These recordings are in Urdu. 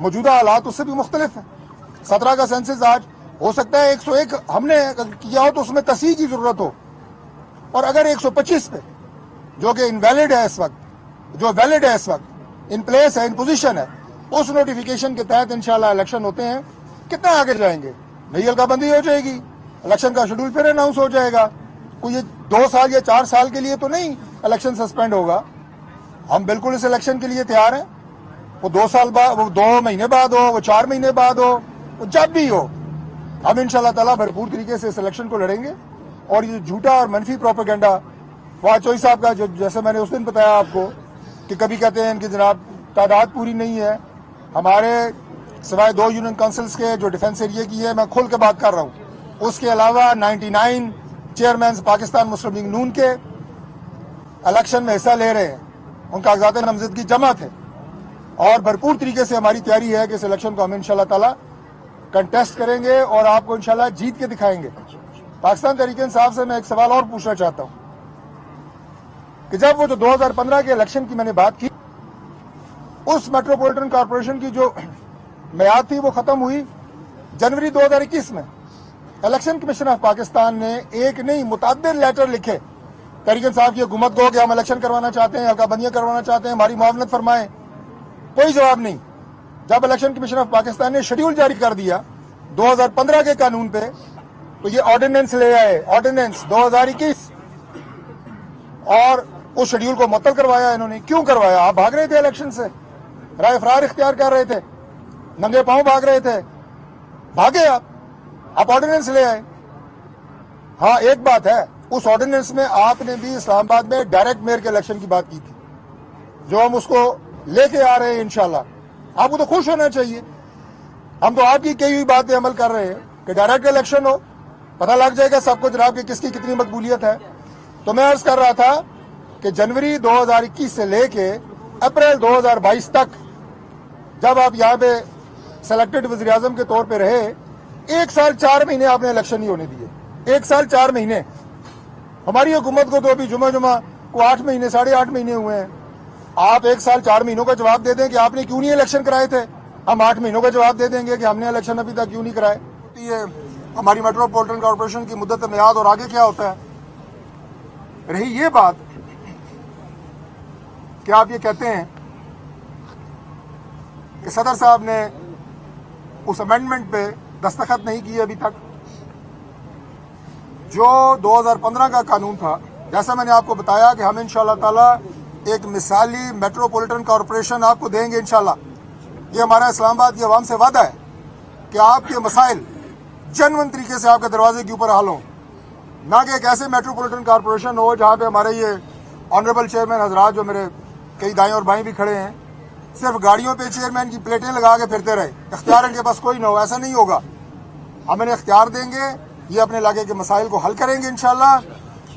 موجودہ حالات اس سے بھی مختلف ہیں. 17 کا سینسس آج ہو سکتا ہے 101 ہم نے کیا ہو تو اس میں تصحیح کی ضرورت ہو, اور اگر 125 پہ جو کہ انویلڈ ہے اس وقت, جو ویلڈ ہے اس وقت, ان پلیس ہے, ان پوزیشن ہے, اس نوٹیفیکیشن کے تحت انشاءاللہ الیکشن ہوتے ہیں. کتنا آگے جائیں گے؟ نئی حلقہ بندی ہو جائے گی, الیکشن کا شیڈول پھر اناؤنس ہو جائے گا. کوئی یہ 2 سال یا 4 سال کے لیے تو نہیں الیکشن سسپینڈ ہوگا. ہم بالکل اس الیکشن کے لیے تیار ہیں. وہ 2 سال بعد, وہ 2 مہینے بعد ہو, وہ 4 مہینے بعد ہو, وہ جب بھی ہو, ہم انشاءاللہ تعالیٰ بھرپور طریقے سے اس الیکشن کو لڑیں گے. اور یہ جھوٹا اور منفی پروپیگنڈا فواد چوہدری صاحب کا, جو جیسے میں نے اس دن بتایا آپ کو کہ کبھی کہتے ہیں کہ جناب تعداد پوری نہیں ہے, ہمارے سوائے 2 یونین کونسلز کے جو ڈیفنس ایریے کی ہے, میں کھول کے بات کر رہا ہوں, اس کے علاوہ 99 چیئرمینز پاکستان مسلم لیگ نون کے الیکشن میں حصہ لے رہے ہیں. ان کا کاغذات نامزدگی جمع تھے, اور بھرپور طریقے سے ہماری تیاری ہے کہ اس الیکشن کو ہم انشاءاللہ تعالیٰ کنٹیسٹ کریں گے اور آپ کو انشاءاللہ جیت کے دکھائیں گے. پاکستان تحریک انصاف سے میں ایک سوال اور پوچھنا چاہتا ہوں کہ جب وہ جو 2015 کے الیکشن کی میں نے بات کی, اس میٹروپولیٹن کارپوریشن کی جو میعاد تھی وہ ختم ہوئی جنوری 2021 میں. الیکشن کمیشن آف پاکستان نے ایک نہیں متعدد لیٹر لکھے تحریک انصاف کی حکومت کو کہ ہم الیکشن کروانا چاہتے ہیں, حلقہ بندیاں کروانا چاہتے ہیں, ہماری معاونت فرمائیں. کوئی جواب نہیں. جب الیکشن کمیشن آف پاکستان نے شیڈول جاری کر دیا 2015 کے قانون پہ, تو یہ آرڈیننس لے آئے, آرڈیننس 2021, اور اس شیڈول کو معطل کروایا انہوں نے. کیوں کروایا؟ آپ بھاگ رہے تھے الیکشن سے, رائے فرار اختیار کر رہے تھے, ننگے پاؤں بھاگ رہے تھے, بھاگے آپ آرڈیننس لے آئے. ہاں ایک بات ہے, اس آرڈیننس میں آپ نے بھی اسلام آباد میں ڈائریکٹ میئر کے الیکشن کی بات کی تھی, جو ہم اس کو لے کے آ رہے ہیں انشاءاللہ. آپ کو تو خوش ہونا چاہیے. ہم تو آپ کی کئی ہوئی بات پہ عمل کر رہے ہیں کہ ڈائریکٹ الیکشن ہو, پتہ لگ جائے گا سب کو جناب کہ کس کی کتنی مقبولیت ہے. تو میں عرض کر رہا تھا کہ جنوری 2021 سے لے کے اپریل 2022 تک جب آپ یہاں پہ سلیکٹڈ وزیر اعظم کے طور پہ رہے, 1 سال 4 مہینے آپ نے الیکشن نہیں ہونے دیے. 1 سال 4 مہینے. ہماری حکومت کو تو ابھی جمعہ کو 8 مہینے 8.5 مہینے ہوئے ہیں. آپ 1 سال 4 مہینوں کا جواب دے دیں کہ آپ نے کیوں نہیں الیکشن کرائے تھے, ہم 8 مہینوں کا جواب دے دیں گے کہ ہم نے الیکشن ابھی تک کیوں نہیں کرائے. یہ ہماری میٹروپولیٹن کارپوریشن کی مدت میعاد اور آگے کیا ہوتا ہے. رہی یہ بات کہ آپ یہ کہتے ہیں کہ صدر صاحب نے اس امینڈمنٹ پہ دستخط نہیں کیے ابھی تک. جو 2015 کا قانون تھا, جیسا میں نے آپ کو بتایا کہ ہم انشاءاللہ تعالی ایک مثالی میٹروپولیٹن کارپوریشن آپ کو دیں گے انشاءاللہ. یہ ہمارا اسلام آباد کی عوام سے وعدہ ہے کہ آپ کے مسائل جنون طریقے سے آپ کے دروازے کے اوپر حل ہوں, نہ کہ ایک ایسے میٹروپولیٹن کارپوریشن ہو جہاں پہ ہمارے یہ آنریبل چیئرمین حضرات جو میرے کئی دائیں اور بائیں بھی کھڑے ہیں, صرف گاڑیوں پہ چیئرمین کی پلیٹیں لگا کے پھرتے رہے, اختیار ان کے پاس کوئی نہ ہو. ایسا نہیں ہوگا. ہم انہیں اختیار دیں گے, یہ اپنے علاقے کے مسائل کو حل کریں گے انشاءاللہ.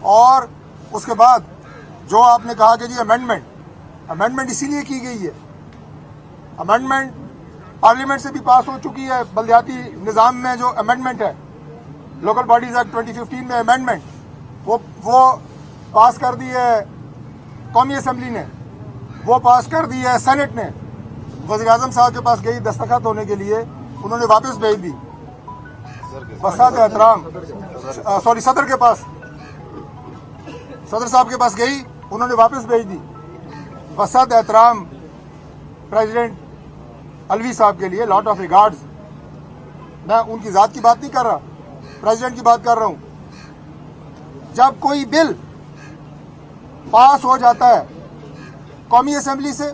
اور اس کے بعد جو آپ نے کہا کہ جی امینڈمنٹ اسی لیے کی گئی ہے, امینڈمنٹ پارلیمنٹ سے بھی پاس ہو چکی ہے. بلدیاتی نظام میں جو امینڈمنٹ ہے, لوکل باڈیز ایکٹ 2015 میں امینڈمنٹ وہ پاس کر دی ہے قومی اسمبلی نے, وہ پاس کر دی ہے سینٹ نے. وزیر اعظم صاحب کے پاس گئی دستخط ہونے کے لیے, انہوں نے واپس بھیج دی. بسات احترام صدر کے پاس, صدر صاحب کے پاس گئی, انہوں نے واپس بھیج دی. بسات احترام پریزیڈنٹ الوی صاحب کے لیے, لاٹ آف ریگارڈز. میں ان کی ذات کی بات نہیں کر رہا, پریزیڈنٹ کی بات کر رہا ہوں. جب کوئی بل پاس ہو جاتا ہے قومی اسمبلی سے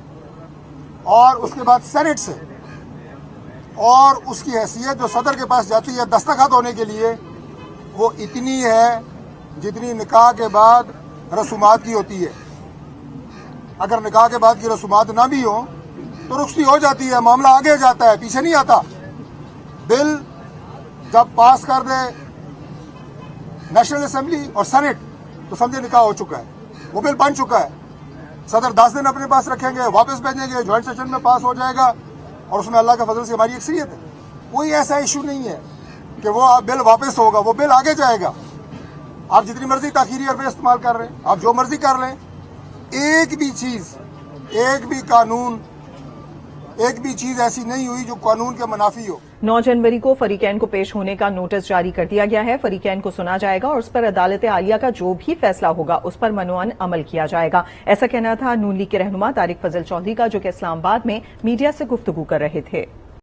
اور اس کے بعد سینٹ سے, اور اس کی حیثیت جو صدر کے پاس جاتی ہے دستخط ہونے کے لیے, وہ اتنی ہے جتنی نکاح کے بعد رسومات کی ہوتی ہے. اگر نکاح کے بعد کی رسومات نہ بھی ہوں تو رخصتی ہو جاتی ہے, معاملہ آگے جاتا ہے, پیچھے نہیں آتا. بل جب پاس کر دے نیشنل اسمبلی اور سینٹ تو سمجھے نکاح ہو چکا ہے, وہ بل بن چکا ہے. صدر 10 دن اپنے پاس رکھیں گے, واپس بھیجیں گے, جوائنٹ سیشن میں پاس ہو جائے گا, اور اس میں اللہ کا فضل سے ہماری اکثریت ہے. کوئی ایسا ایشو نہیں ہے کہ وہ بل واپس ہوگا, وہ بل آگے جائے گا. آپ جتنی مرضی تاخیری حرفیں استعمال کر رہے ہیں, آپ جو مرضی کر لیں, ایک بھی چیز, ایک بھی قانون ایک بھی چیز ایسی نہیں ہوئی جو قانون کے منافی ہو۔ 9 جنوری کو فریقین کو پیش ہونے کا نوٹس جاری کر دیا گیا ہے۔ فریقین کو سنا جائے گا اور اس پر عدالت عالیہ کا جو بھی فیصلہ ہوگا اس پر منوعاً عمل کیا جائے گا، ایسا کہنا تھا نون لیگ کے رہنما طارق فضل چودھری کا، جو کہ اسلام آباد میں میڈیا سے گفتگو کر رہے تھے۔